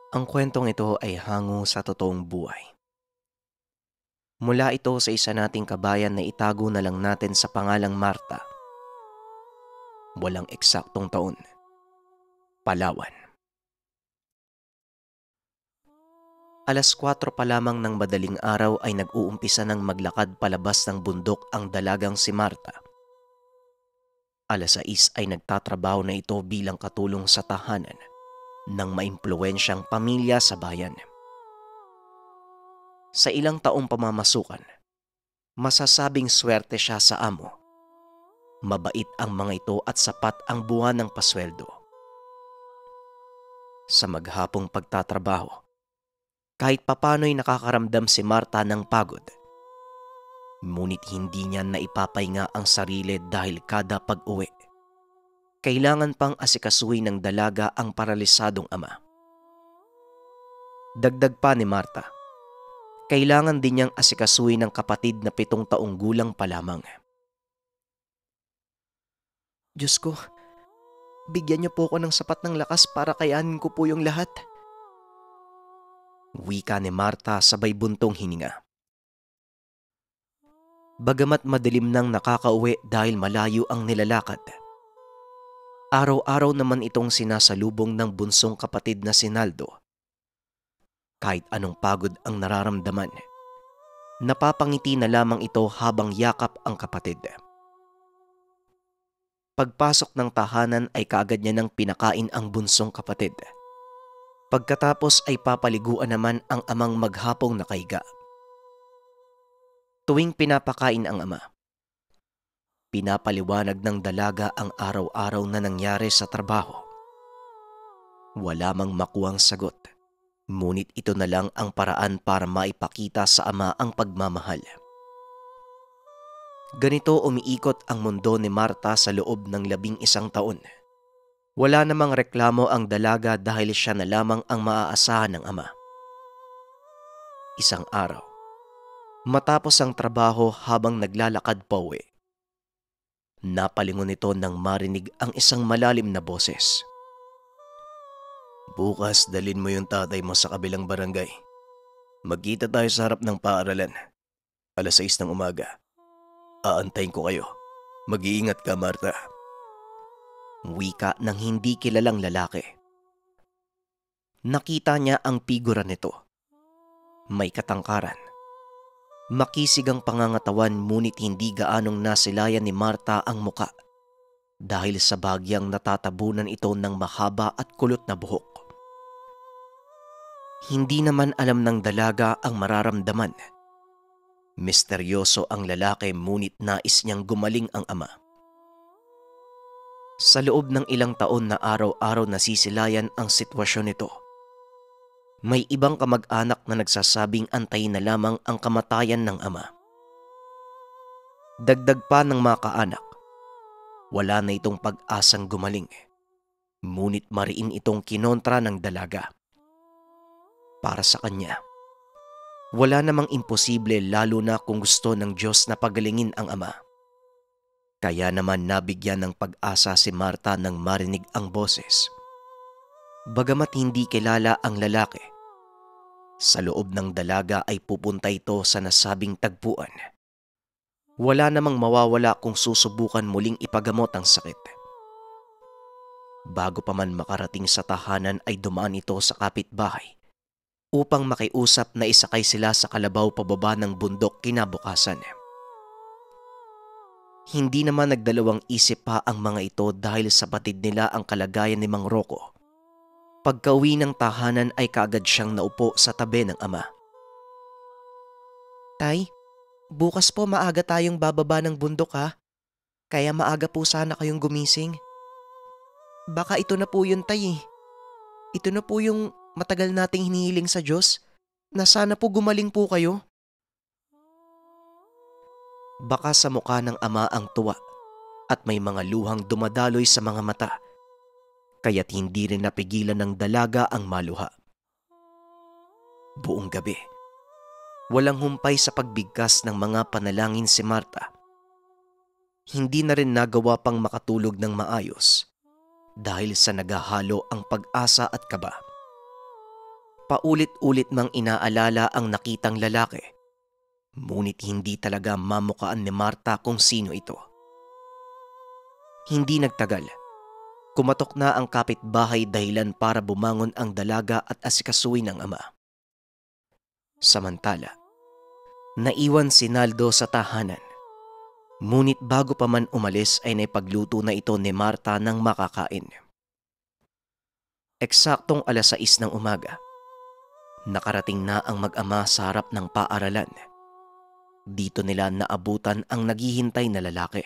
Ang kwentong ito ay hango sa totoong buhay. Mula ito sa isa nating kabayan na itago na lang natin sa pangalang Marta. Walang eksaktong taon. Palawan. Alas 4 pa lamang ng madaling araw ay nag-uumpisa ng maglakad palabas ng bundok ang dalagang si Marta. Alas 6 ay nagtatrabaho na ito bilang katulong sa tahanan ng maimpluwensyang pamilya sa bayan. Sa ilang taong pamamasukan, masasabing swerte siya sa amo. Mabait ang mga ito at sapat ang buwan ng pasweldo. Sa maghapong pagtatrabaho, kahit papano'y nakakaramdam si Marta ng pagod. Ngunit hindi niya naipapahinga ang sarili dahil kada pag-uwi, kailangan pang asikasuhin ng dalaga ang paralisadong ama. Dagdag pa ni Marta, kailangan din niyang asikasuhin ng kapatid na 7 taong gulang pa lamang. Diyos ko, bigyan niyo po ako ng sapat ng lakas para kayanin ko po yung lahat. Wika ni Marta sabay buntong hininga. Bagamat madilim nang nakakauwi dahil malayo ang nilalakad, araw-araw naman itong sinasalubong ng bunsong kapatid na si Naldo. Kahit anong pagod ang nararamdaman, napapangiti na lamang ito habang yakap ang kapatid. Pagpasok ng tahanan ay kaagad niya nang pinakain ang bunsong kapatid. Pagkatapos ay papaliguan naman ang amang maghapong nakahiga. Tuwing pinapakain ang ama, pinapaliwanag ng dalaga ang araw-araw na nangyari sa trabaho. Wala mang makuwang sagot, ngunit ito na lang ang paraan para maipakita sa ama ang pagmamahal. Ganito umiikot ang mundo ni Marta sa loob ng 11 taon. Wala namang reklamo ang dalaga dahil siya na lamang ang maaasahan ng ama. Isang araw, matapos ang trabaho habang naglalakad pauwi, napalingon ito nang marinig ang isang malalim na boses. Bukas dalin mo yung tatay mo sa kabilang barangay. Magkita tayo sa harap ng paaralan. Alas 6 ng umaga. Aantayin ko kayo. Mag-iingat ka, Marta. Wika ng hindi kilalang lalaki. Nakita niya ang figura nito. May katangkaran. Makisig ang pangangatawan ngunit hindi gaanong nasilayan ni Marta ang muka dahil sa bagyang natatabunan ito ng mahaba at kulot na buhok. Hindi naman alam ng dalaga ang mararamdaman. Misteryoso ang lalaki ngunit nais niyang gumaling ang ama. Sa loob ng ilang taon na araw-araw nasisilayan ang sitwasyon nito. May ibang kamag-anak na nagsasabing antayin na lamang ang kamatayan ng ama. Dagdag pa ng mga kaanak, wala na itong pag-asang gumaling. Ngunit mariin itong kinontra ng dalaga. Para sa kanya, wala namang imposible lalo na kung gusto ng Diyos na pagalingin ang ama. Kaya naman nabigyan ng pag-asa si Marta nang marinig ang boses. Bagamat hindi kilala ang lalaki, sa loob ng dalaga ay pupunta ito sa nasabing tagpuan. Wala namang mawawala kung susubukan muling ipagamot ang sakit. Bago pa man makarating sa tahanan ay dumaan ito sa kapitbahay upang makiusap na isakay sila sa kalabaw pababa ng bundok kinabukasan. Hindi naman nagdalawang isip pa ang mga ito dahil sa batid nila ang kalagayan ni Mang Rocco. Pagkauwi ng tahanan ay kaagad siyang naupo sa tabi ng ama. Tay, bukas po maaga tayong bababa ng bundok ha. Kaya maaga po sana kayong gumising. Baka ito na po yun, tay. Ito na po yung matagal nating hinihiling sa Diyos na sana po gumaling po kayo. Baka sa mukha ng ama ang tuwa at may mga luhang dumadaloy sa mga mata, kaya't hindi rin napigilan ng dalaga ang maluha. Buong gabi, walang humpay sa pagbigkas ng mga panalangin si Marta. Hindi na rin nagawa pang makatulog ng maayos dahil sa naghahalo ang pag-asa at kaba. Paulit-ulit mang inaalala ang nakitang lalaki, ngunit hindi talaga mamukaan ni Marta kung sino ito. Hindi nagtagal, kumatok na ang kapitbahay dahilan para bumangon ang dalaga at asikasuhin ang ama. Samantala, naiwan si Naldo sa tahanan, ngunit bago pa man umalis ay naipagluto na ito ni Marta ng makakain. Eksaktong 6:00 ng umaga, nakarating na ang mag-ama sa harap ng paaralan. Dito nila naabutan ang naghihintay na lalaki.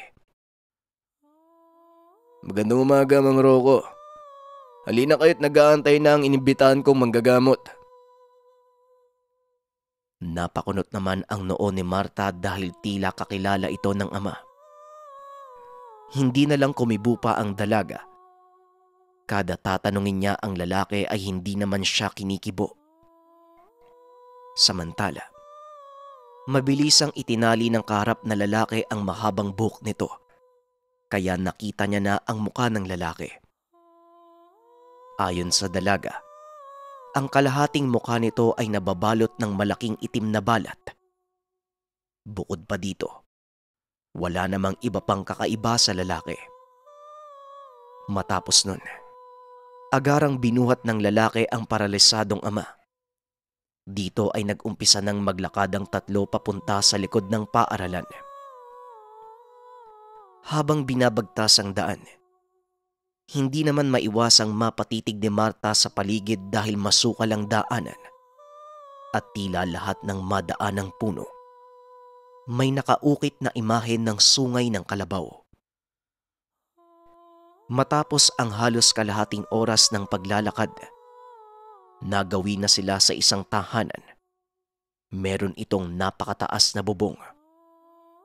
Magandang umaga, Mang Rocco. Halina kayo't nag-aantay na ang inibitahan kong manggagamot. Napakunot naman ang noo ni Marta dahil tila kakilala ito ng ama. Hindi na lang kumibo pa ang dalaga. Kada tatanungin niya ang lalaki ay hindi naman siya kinikibo. Samantala, mabilisang itinali ng kaharap na lalaki ang mahabang buhok nito, kaya nakita niya na ang muka ng lalaki. Ayon sa dalaga, ang kalahating mukha nito ay nababalot ng malaking itim na balat. Bukod pa dito, wala namang iba pang kakaiba sa lalaki. Matapos nun, agarang binuhat ng lalaki ang paralisadong ama. Dito ay nag-umpisa ng maglakad ang tatlo papunta sa likod ng paaralan. Habang binabagtas ang daan, hindi naman maiwasang mapatitig ni Marta sa paligid dahil masukal ang daanan at tila lahat ng madaanang puno may nakaukit na imahen ng sungay ng kalabaw. Matapos ang halos kalahating oras ng paglalakad, nagawi na sila sa isang tahanan. Meron itong napakataas na bubong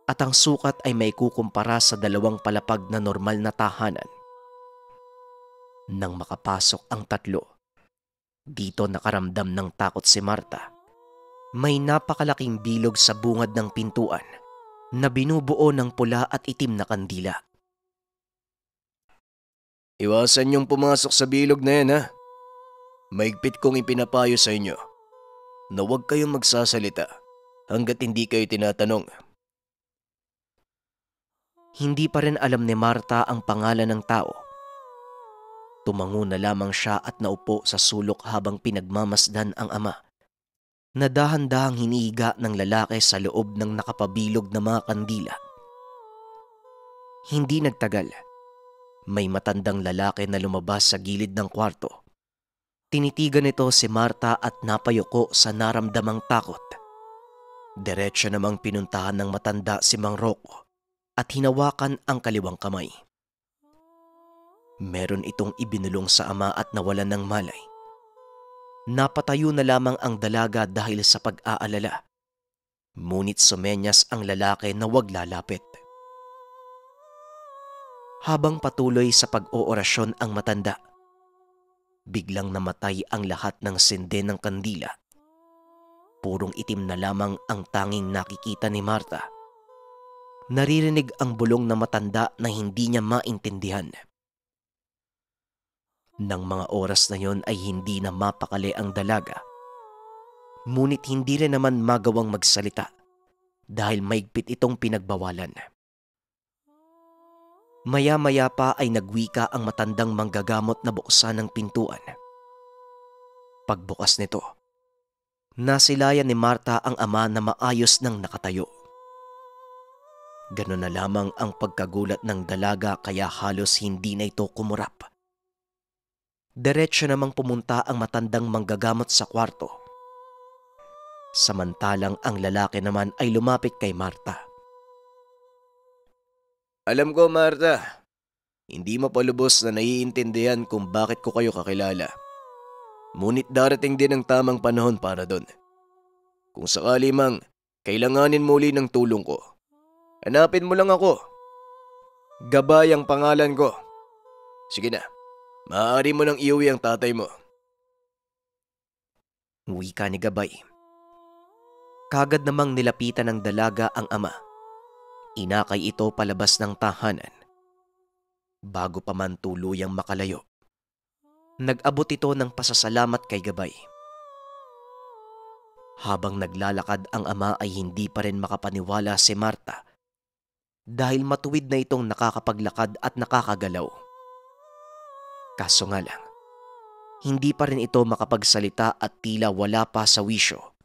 at ang sukat ay may kukumpara sa 2 palapag na normal na tahanan. Nang makapasok ang tatlo, dito nakaramdam ng takot si Marta. May napakalaking bilog sa bungad ng pintuan na binubuo ng pula at itim na kandila. Iwasan niyong pumasok sa bilog na yan, ha? Maigpit kong ipinapayo sa inyo na huwag kayong magsasalita hanggat hindi kayo tinatanong. Hindi pa rin alam ni Marta ang pangalan ng tao. Tumango na lamang siya at naupo sa sulok habang pinagmamasdan ang ama, na dahan-dahang hinihiga ng lalaki sa loob ng nakapabilog na mga kandila. Hindi nagtagal, may matandang lalaki na lumabas sa gilid ng kwarto. Tinitigan nito si Marta at napayuko sa naramdamang takot. Diretso namang pinuntahan ng matanda si Mang Rocco at hinawakan ang kaliwang kamay. Meron itong ibinulong sa ama at nawalan ng malay. Napatayo na lamang ang dalaga dahil sa pag-aalala. Ngunit sumenyas ang lalaki na huwag lalapit. Habang patuloy sa pag-oorasyon ang matanda, biglang namatay ang lahat ng sinde ng kandila. Purong itim na lamang ang tanging nakikita ni Marta. Naririnig ang bulong na matanda na hindi niya maintindihan. Nang mga oras na yon ay hindi na mapakali ang dalaga. Ngunit hindi rin naman magawang magsalita dahil maigpit itong pinagbawalan. Maya-maya pa ay nagwika ang matandang manggagamot na buksan ng pintuan. Pagbukas nito, nasilayan ni Marta ang ama na maayos nang nakatayo. Ganon na lamang ang pagkagulat ng dalaga kaya halos hindi na ito kumurap. Diretso namang pumunta ang matandang manggagamot sa kwarto. Samantalang ang lalaki naman ay lumapit kay Marta. Alam ko, Marta, hindi mo palubos na naiintindihan kung bakit ko kayo kakilala. Ngunit darating din ang tamang panahon para doon. Kung sakali mang kailanganin muli ng tulong ko, hanapin mo lang ako. Gabay ang pangalan ko. Sige na, maaari mo nang iuwi ang tatay mo. Wika ni Gabay. Kagad namang nilapitan ng dalaga ang ama. Inakay ito palabas ng tahanan. Bago pa man tuluyang makalayo, nag-abot ito ng pasasalamat kay Gabay. Habang naglalakad ang ama ay hindi pa rin makapaniwala si Marta dahil matuwid na itong nakakapaglakad at nakakagalaw. Kaso nga lang, hindi pa rin ito makapagsalita at tila wala pa sa wisyo.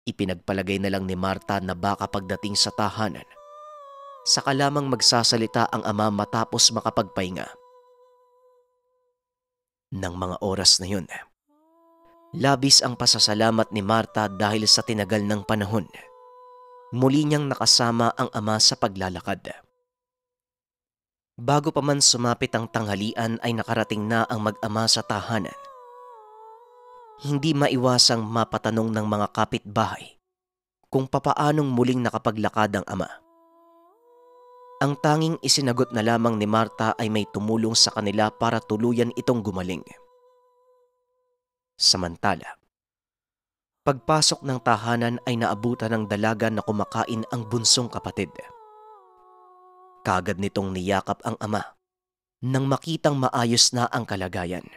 Ipinagpalagay na lang ni Marta na baka pagdating sa tahanan, saka lamang magsasalita ang ama matapos makapagpahinga. Nang mga oras na yun, labis ang pasasalamat ni Marta dahil sa tinagal ng panahon. Muli niyang nakasama ang ama sa paglalakad. Bago pa man sumapit ang tanghalian ay nakarating na ang mag-ama sa tahanan. Hindi maiwasang mapatanong ng mga kapitbahay kung papaanong muling nakapaglakad ang ama. Ang tanging isinagot na lamang ni Marta ay may tumulong sa kanila para tuluyan itong gumaling. Samantala, pagpasok ng tahanan ay naabutan ng dalaga na kumakain ang bunsong kapatid. Kaagad nitong niyakap ang ama nang makitang maayos na ang kalagayan.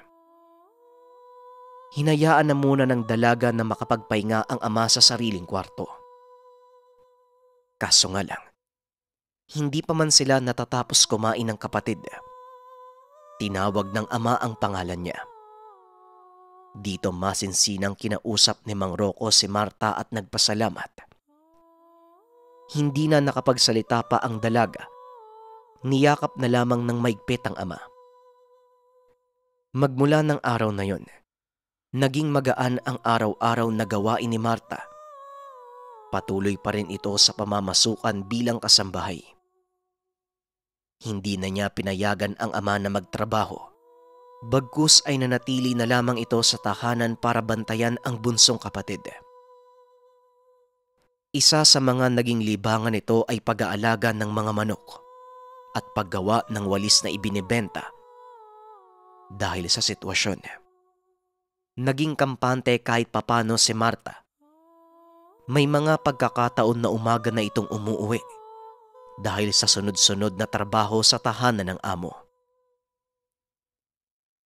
Hinayaan na muna ng dalaga na makapagpahinga ang ama sa sariling kwarto. Kaso nga lang, hindi pa man sila natatapos kumain ng kapatid. Tinawag ng ama ang pangalan niya. Dito masinsinang kinausap ni Mang Rocco si Marta at nagpasalamat. Hindi na nakapagsalita pa ang dalaga. Niyakap na lamang ng maigpit ang ama. Magmula ng araw na yon, naging magaan ang araw-araw na gawain ni Marta. Patuloy pa rin ito sa pamamasukan bilang kasambahay. Hindi na niya pinayagan ang ama na magtrabaho. Bagkus ay nanatili na lamang ito sa tahanan para bantayan ang bunsong kapatid. Isa sa mga naging libangan nito ay pag-aalaga ng mga manok at paggawa ng walis na ibinibenta. Dahil sa sitwasyon, naging kampante kahit papano si Marta. May mga pagkakataon na umaga na itong umuuwi dahil sa sunod-sunod na trabaho sa tahanan ng amo.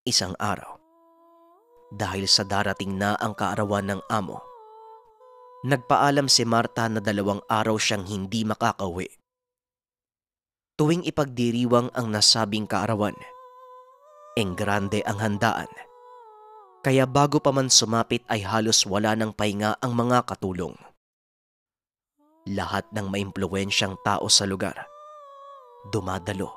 Isang araw, dahil sa darating na ang kaarawan ng amo, nagpaalam si Marta na 2 araw siyang hindi makakauwi. Tuwing ipagdiriwang ang nasabing kaarawan, enggrande ang handaan, kaya bago pa man sumapit ay halos wala ng pahinga ang mga katulong. Lahat ng maimpluwensyang tao sa lugar dumadalo.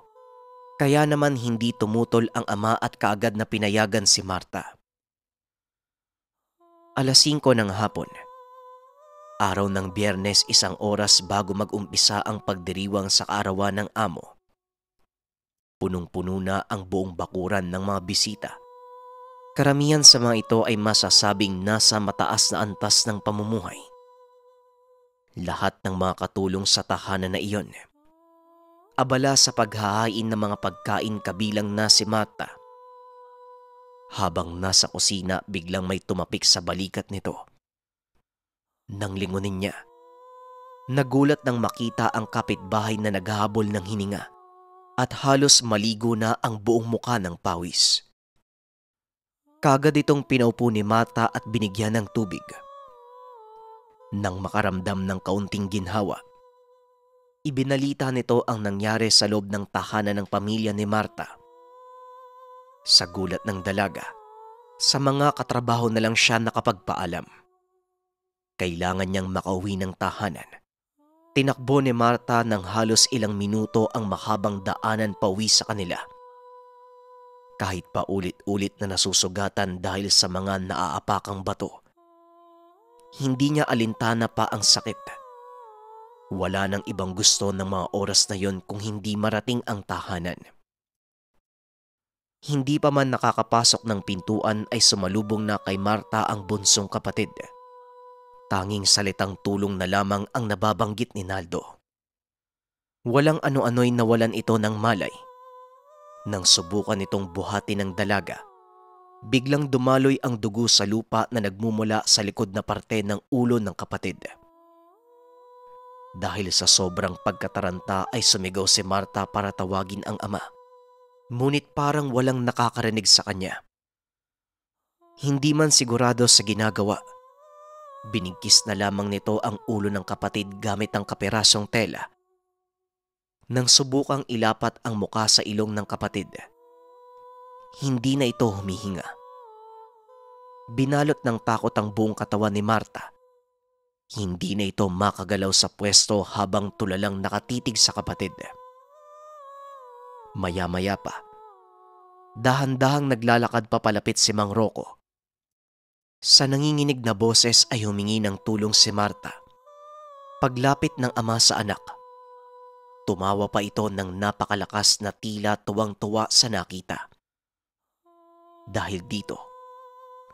Kaya naman hindi tumutol ang ama at kaagad na pinayagan si Marta. 5:00 ng hapon, araw ng Biyernes, 1 oras bago mag-umpisa ang pagdiriwang sa kaarawan ng amo. Punong-puno na ang buong bakuran ng mga bisita. Karamihan sa mga ito ay masasabing nasa mataas na antas ng pamumuhay. Lahat ng mga katulong sa tahanan na iyon abala sa paghahain ng mga pagkain kabilang na si Marta. Habang nasa kusina, biglang may tumapik sa balikat nito. Nang lingunin niya, nagulat nang makita ang kapitbahay na naghahabol ng hininga at halos maligo na ang buong muka ng pawis. Kaagad itong pinaupo ni Marta at binigyan ng tubig. Nang makaramdam ng kaunting ginhawa, ibinalita nito ang nangyari sa loob ng tahanan ng pamilya ni Marta. Sa gulat ng dalaga, sa mga katrabaho na lang siya nakapagpaalam. Kailangan niyang makauwi ng tahanan. Tinakbo ni Marta ng halos ilang minuto ang mahabang daanan pauwi sa kanila. Kahit pa ulit-ulit na nasusugatan dahil sa mga naaapakang bato, hindi niya alintana pa ang sakit. Wala nang ibang gusto ng mga oras na yon kung hindi marating ang tahanan. Hindi pa man nakakapasok ng pintuan ay sumalubong na kay Marta ang bunsong kapatid. Tanging salitang tulong na lamang ang nababanggit ni Naldo. Walang ano-ano'y nawalan ito ng malay. Nang subukan itong buhati ng dalaga, biglang dumaloy ang dugo sa lupa na nagmumula sa likod na parte ng ulo ng kapatid. Dahil sa sobrang pagkataranta ay sumigaw si Marta para tawagin ang ama. Ngunit parang walang nakakarinig sa kanya. Hindi man sigurado sa ginagawa, Binigkis na lamang nito ang ulo ng kapatid gamit ang kapirasong tela. Nang subukang ilapat ang muka sa ilong ng kapatid, hindi na ito humihinga. Binalot ng takot ang buong katawan ni Marta. Hindi na ito makagalaw sa pwesto habang tulalang nakatitig sa kapatid. Maya-maya pa, dahan-dahang naglalakad papalapit si Mang Rocco. Sa nanginginig na boses ay humingi ng tulong si Marta. Paglapit ng ama sa anak, tumawa pa ito ng napakalakas na tila tuwang-tuwa sa nakita. Dahil dito,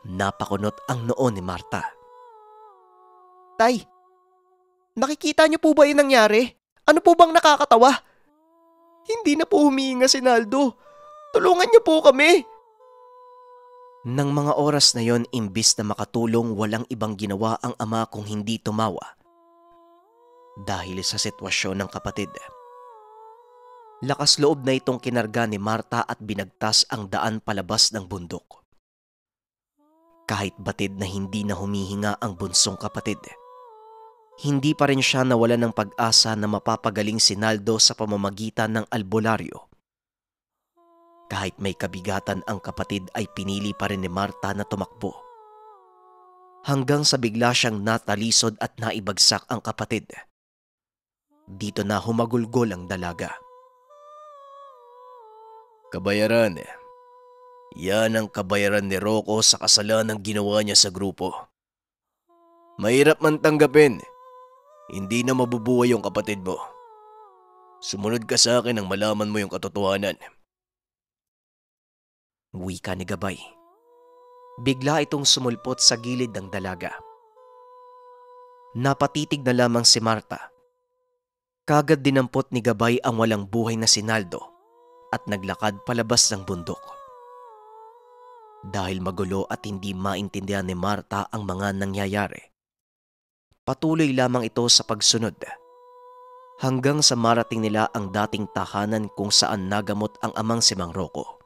napakunot ang noo ni Marta. Tay, nakikita niyo po ba yung nangyari? Ano po bang nakakatawa? Hindi na po humihinga si Naldo. Tulungan niyo po kami. Nang mga oras na yon, imbis na makatulong, walang ibang ginawa ang ama kung hindi tumawa. Dahil sa sitwasyon ng kapatid. Lakas loob na itong kinarga ni Marta at binagtas ang daan palabas ng bundok. Kahit batid na hindi na humihinga ang bunsong kapatid, hindi pa rin siya nawala ng pag-asa na mapapagaling si Naldo sa pamamagitan ng albularyo. Kahit may kabigatan ang kapatid ay pinili pa rin ni Marta na tumakbo. Hanggang sa bigla siyang natalisod at naibagsak ang kapatid. Dito na humagulgol ang dalaga. Kabayaran. Yan ang kabayaran ni Rocco sa kasalanang ginawa niya sa grupo. Mahirap man tanggapin. Hindi na mabubuhay yung kapatid mo. Sumunod ka sa akin nang malaman mo yung katotohanan. Wika ni Gabay. Bigla itong sumulpot sa gilid ng dalaga. Napatitig na lamang si Marta. Kagad dinampot ni Gabay ang walang buhay na si Naldo at naglakad palabas ng bundok. Dahil magulo at hindi maintindihan ni Marta ang mga nangyayari, patuloy lamang ito sa pagsunod hanggang sa marating nila ang dating tahanan kung saan nagamot ang amang si Mang Rocco.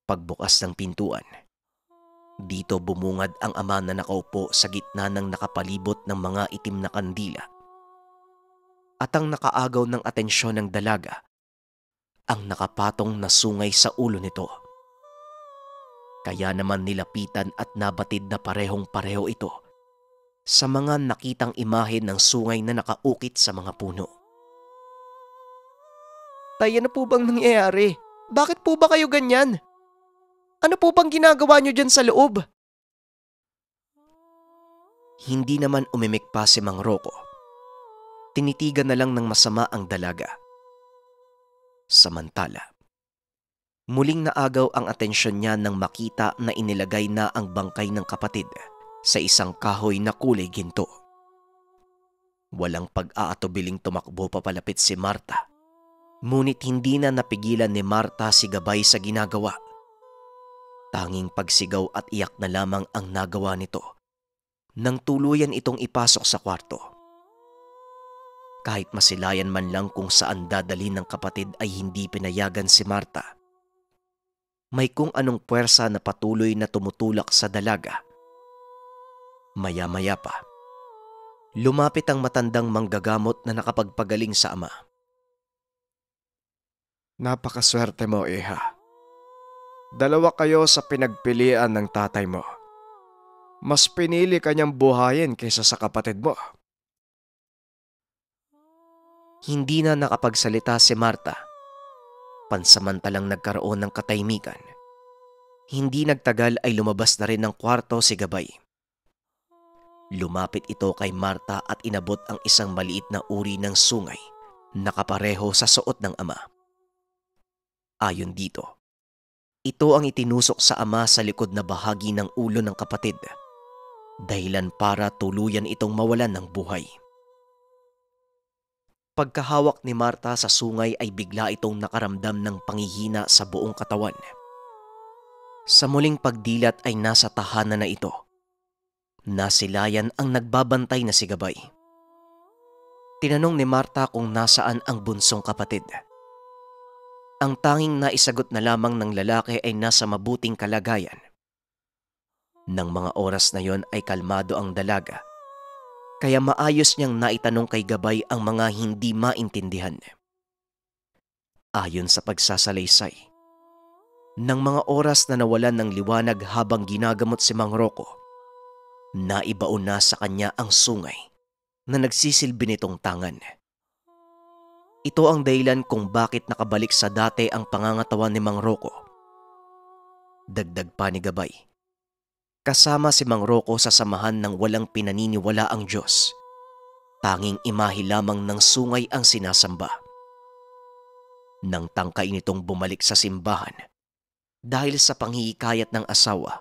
Pagbukas ng pintuan, dito bumungad ang ama na nakaupo sa gitna ng nakapalibot ng mga itim na kandila. At ang nakaagaw ng atensyon ng dalaga, ang nakapatong na sungay sa ulo nito. Kaya naman nilapitan at nabatid na parehong-pareho ito sa mga nakitang imahe ng sungay na nakaukit sa mga puno. Tay, ano po bang nangyayari? Bakit po ba kayo ganyan? Ano po bang ginagawa niyo dyan sa loob? Hindi naman umimik pa si Mang Rocco. Tinitigan na lang ng masama ang dalaga. Samantala, muling naagaw ang atensyon niya nang makita na inilagay na ang bangkay ng kapatid sa isang kahoy na kulay ginto. Walang pag-aatubiling tumakbo papalapit si Marta. Ngunit hindi na napigilan ni Marta si Gabay sa ginagawa. Tanging pagsigaw at iyak na lamang ang nagawa nito nang tuluyan itong ipasok sa kwarto. Kahit masilayan man lang kung saan dadalhin ng kapatid ay hindi pinayagan si Marta. May kung anong puwersa na patuloy na tumutulak sa dalaga. Maya-maya pa, lumapit ang matandang manggagamot na nakapagpagaling sa ama. Napakaswerte mo, Iha. Dalawa kayo sa pinagpilian ng tatay mo. Mas pinili kanyang buhayin kaysa sa kapatid mo. Hindi na nakapagsalita si Marta. Pansamantalang nagkaroon ng katahimikan. Hindi nagtagal ay lumabas na rin ng kwarto si Gabay. Lumapit ito kay Marta at inabot ang isang maliit na uri ng sungay na kapareho sa suot ng ama. Ayon dito, ito ang itinusok sa ama sa likod na bahagi ng ulo ng kapatid, dahilan para tuluyan itong mawalan ng buhay. Pagkahawak ni Marta sa sungay ay bigla itong nakaramdam ng panghihina sa buong katawan. Sa muling pagdilat ay nasa tahanan na ito. Nasilayan ang nagbabantay na si Gabay. Tinanong ni Marta kung nasaan ang bunsong kapatid. Ang tanging naisagot na lamang ng lalaki ay nasa mabuting kalagayan. Nang mga oras na yon ay kalmado ang dalaga, kaya maayos niyang naitanong kay Gabay ang mga hindi maintindihan. Ayon sa pagsasalaysay, nang mga oras na nawalan ng liwanag habang ginagamot si Mang Rocco, naibaon na sa kanya ang sungay na nagsisilbi nitong tangan. Ito ang dahilan kung bakit nakabalik sa dati ang pangangatawan ni Mang Rocco. Dagdag pa ni Gabay, kasama si Mang Rocco sa samahan ng walang pinaniniwala ang Diyos. Tanging imahe lamang ng sungay ang sinasamba. Nang tangkay nitong bumalik sa simbahan dahil sa panghihikayat ng asawa,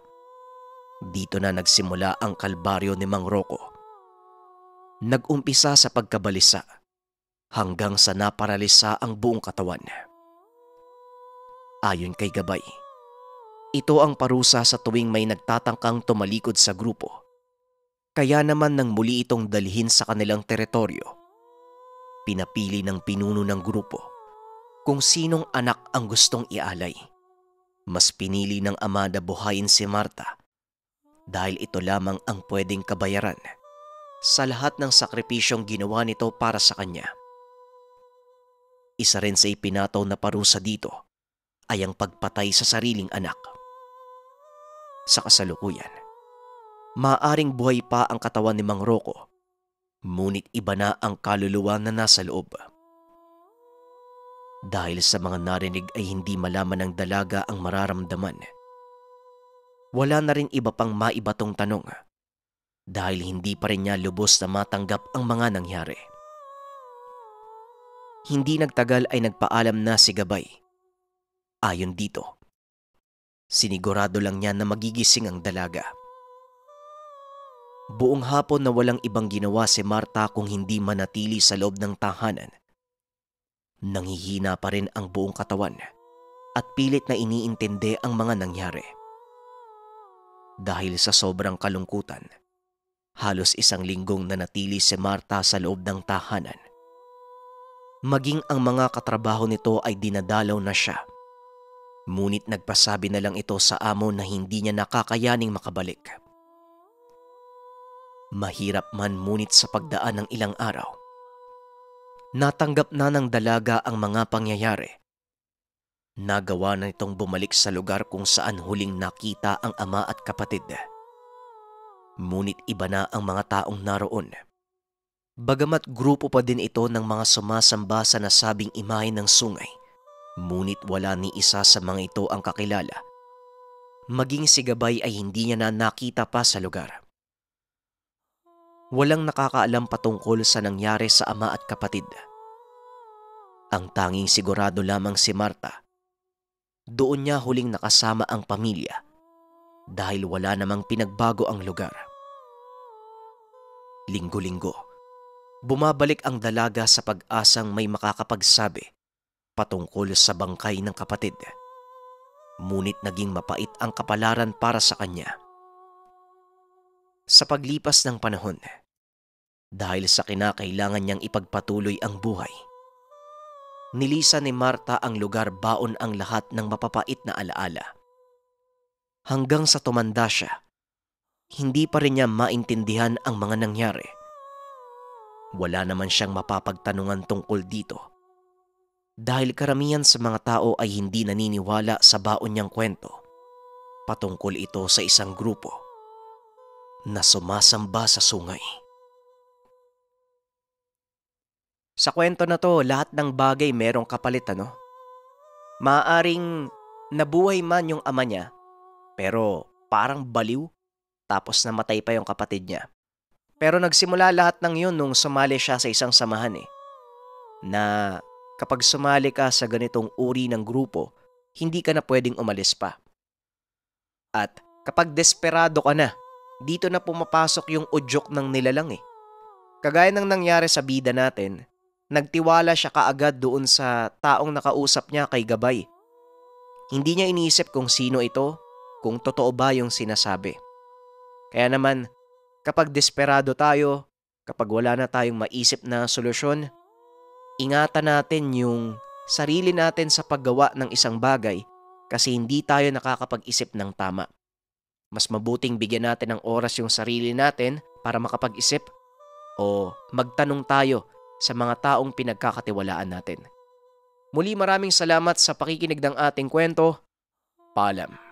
dito na nagsimula ang kalbaryo ni Mang Rocco. Nag-umpisa sa pagkabalisa hanggang sa naparalisa ang buong katawan. Ayon kay Gabay, ito ang parusa sa tuwing may nagtatangkang tumalikod sa grupo. Kaya naman nang muli itong dalhin sa kanilang teritoryo, pinapili ng pinuno ng grupo kung sinong anak ang gustong ialay. Mas pinili ng ama na buhayin si Marta dahil ito lamang ang pwedeng kabayaran sa lahat ng sakripisyong ginawa nito para sa kanya. Isa rin sa ipinataw na parusa dito ay ang pagpatay sa sariling anak. Sa kasalukuyan, maaaring buhay pa ang katawan ni Mang Rocco, ngunit iba na ang kaluluwa na nasa loob. Dahil sa mga narinig ay hindi malaman ng dalaga ang mararamdaman. Wala na rin iba pang maibatong tanong dahil hindi pa rin niya lubos na matanggap ang mga nangyari. Hindi nagtagal ay nagpaalam na si Gabay. Ayon dito, sinigurado lang niya na magigising ang dalaga. Buong hapon na walang ibang ginawa si Marta kung hindi manatili sa loob ng tahanan. Nanghihina pa rin ang buong katawan at pilit na iniintindi ang mga nangyari. Dahil sa sobrang kalungkutan, halos 1 linggong nanatili si Marta sa loob ng tahanan. Maging ang mga katrabaho nito ay dinadalaw na siya. Ngunit nagpasabi na lang ito sa amo na hindi niya nakakayaning makabalik. Mahirap man ngunit sa pagdaan ng ilang araw, natanggap na ng dalaga ang mga pangyayari. Nagawa na itong bumalik sa lugar kung saan huling nakita ang ama at kapatid. Ngunit iba na ang mga taong naroon. Bagamat grupo pa din ito ng mga sumasamba sa nasabing imahe ng sungay, ngunit wala ni isa sa mga ito ang kakilala. Maging si Gabay ay hindi niya na nakita pa sa lugar. Walang nakakaalam patungkol sa nangyari sa ama at kapatid. Ang tanging sigurado lamang si Marta. Doon niya huling nakasama ang pamilya dahil wala namang pinagbago ang lugar. Linggo-linggo, bumabalik ang dalaga sa pag-asang may makakapagsabi patungkol sa bangkay ng kapatid. Ngunit naging mapait ang kapalaran para sa kanya. Sa paglipas ng panahon, dahil sa kinakailangan niyang ipagpatuloy ang buhay, nilisan ni Marta ang lugar baon ang lahat ng mapapait na alaala. Hanggang sa tumanda siya, hindi pa rin niya maintindihan ang mga nangyari. Wala naman siyang mapapagtanungan tungkol dito dahil karamihan sa mga tao ay hindi naniniwala sa baon niyang kwento. Patungkol ito sa isang grupo na sumasamba sa sungay. Sa kwento na to, lahat ng bagay merong kapalit, ano? Maaaring nabuhay man yung ama niya, pero parang baliw, tapos namatay pa yung kapatid niya. Pero nagsimula lahat ng yun nung sumali siya sa isang samahan na kapag sumali ka sa ganitong uri ng grupo, hindi ka na pwedeng umalis pa. At kapag desperado ka na, dito na pumapasok yung udyok ng nilalang Kagaya ng nangyari sa bida natin, nagtiwala siya kaagad doon sa taong nakausap niya kay Gabay. Hindi niya iniisip kung sino ito, kung totoo ba yung sinasabi. Kaya naman, kapag desperado tayo, kapag wala na tayong maisip na solusyon, ingatan natin yung sarili natin sa paggawa ng isang bagay kasi hindi tayo nakakapag-isip ng tama. mas mabuting bigyan natin ng oras yung sarili natin para makapag-isip o magtanong tayo sa mga taong pinagkakatiwalaan natin. Muli maraming salamat sa pakikinig ng ating kwento. Paalam.